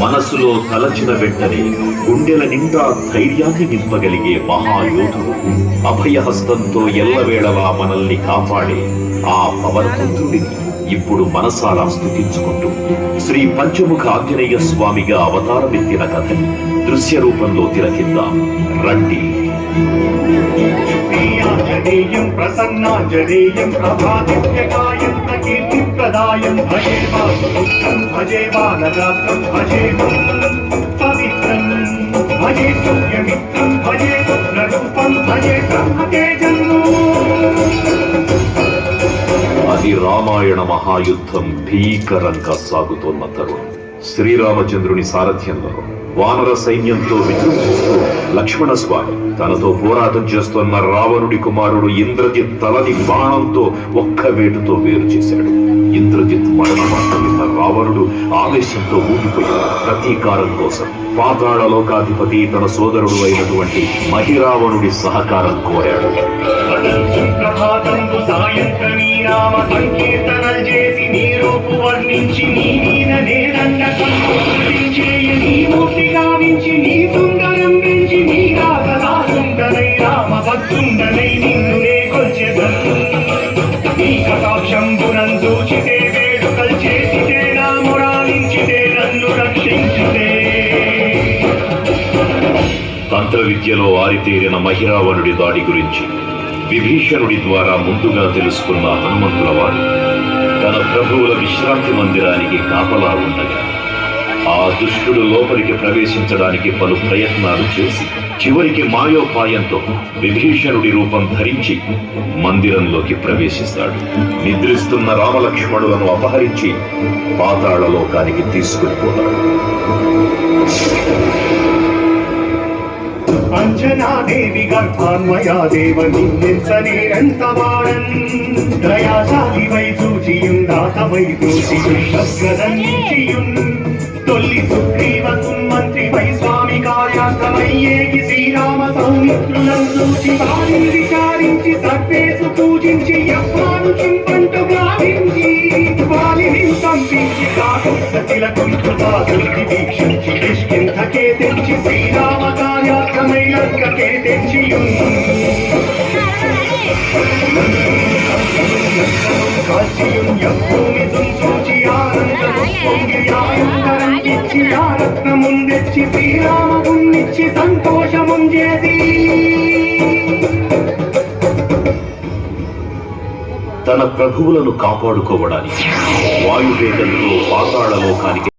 మనసులో తలచిన వెంటనే గుండెల నిండా ధైర్యాన్ని నింపగలిగే మహాయోధుడు, అభయహస్తంతో ఎల్లవేళలా మనల్ని కాపాడే ఆ పవనపుత్రుడిని ఇప్పుడు మనసారా స్తుతించుకుంటూ శ్రీ పంచముఖ ఆంజనేయ స్వామిగా అవతారమెత్తిన కథని దృశ్య రూపంలో తిలకిద్దాం రండి. ఆంజనేయం ప్రసన్నాంజనేయం ప్రభాదిత్యకాయం ప్రకీర్తిప్రదాయం భజే వాసుపుత్రం భజే బాలగాత్రం భజే పవిత్రం భజే సూర్యమిత్రం భజే రుద్రరూపం భజే బ్రహ్మతేజం. అది రామాయణ మహాయుద్ధం భీకరంగా సాగుతోన్న తరుణం. శ్రీరామచంద్రుని సారథ్యంలో వానర సైన్యంతో విజృంభిస్తూ లక్ష్మణస్వామి తనతో పోరాటం చేస్తున్న రావణుడి కుమారుడు ఇంద్రజిత్ తలని బాణంతో ఒక్క వేటుతో వేరు చేశాడు. ఇంద్రజిత్ మరణమాటమిన్న రావణుడు ఆవేశంతో ఊగిపోయాడు. ప్రతీకారం కోసం పాతాళ లోకాధిపతి తన సోదరుడు అయినటువంటి మహిరావణుడి సహకారం కోరాడు. తంత్ర విద్యలో ఆరితేరిన మహిరావణుడి దాడి గురించి విభీషణుడి ద్వారా ముందుగా తెలుసుకున్న హనుమంతుల వారు తన ప్రభువుల విశ్రాంతి మందిరానికి కాపలా ఉండగా ఆ దుష్టుడు లోపలికి ప్రవేశించడానికి పలు ప్రయత్నాలు చేసి చివరికి మాయోపాయంతో విభీషణుడి రూపం ధరించి మందిరంలోకి ప్రవేశిస్తాడు. నిద్రిస్తున్న రామలక్ష్మణులను అపహరించి పాతాళ లోకానికి తీసుకునిపోతాడు. అంజనాదేవి గర్భాన్వయా దేవ నిన్నెంతనేరంతవాడన్ దయాశాలి వై చూచియుం దాతవై దోషియుం శస్త్రదండిచియుం తొల్లి సుగ్రీవకు మంత్రి వై స్వామి కార్యార్థమయ్యేగి శ్రీరామ సౌమిత్రులను చూచి వారిని విచారించి సర్వేసు పూజించి యవ్వాను చింపంటు గావించి వాలిని సంపించి కాకుల కుంఠుతాదుల్కి వీక్షించి కిష్కింధకే తెచ్చి శ్రీరామ కార్యార్థమై లంకకే తెచ్చియుం కాశీయుం యభూమి చూచి ఆనందము పొంగి ఆయుధరంగిచ్చి ఆరత్నముందెచ్చి శ్రీరామమున్నిచ్చి సంతోషముంజేది. తన ప్రభువులను కాపాడుకోవడానికి వాయువేగంతో పాతాళ లోకానికి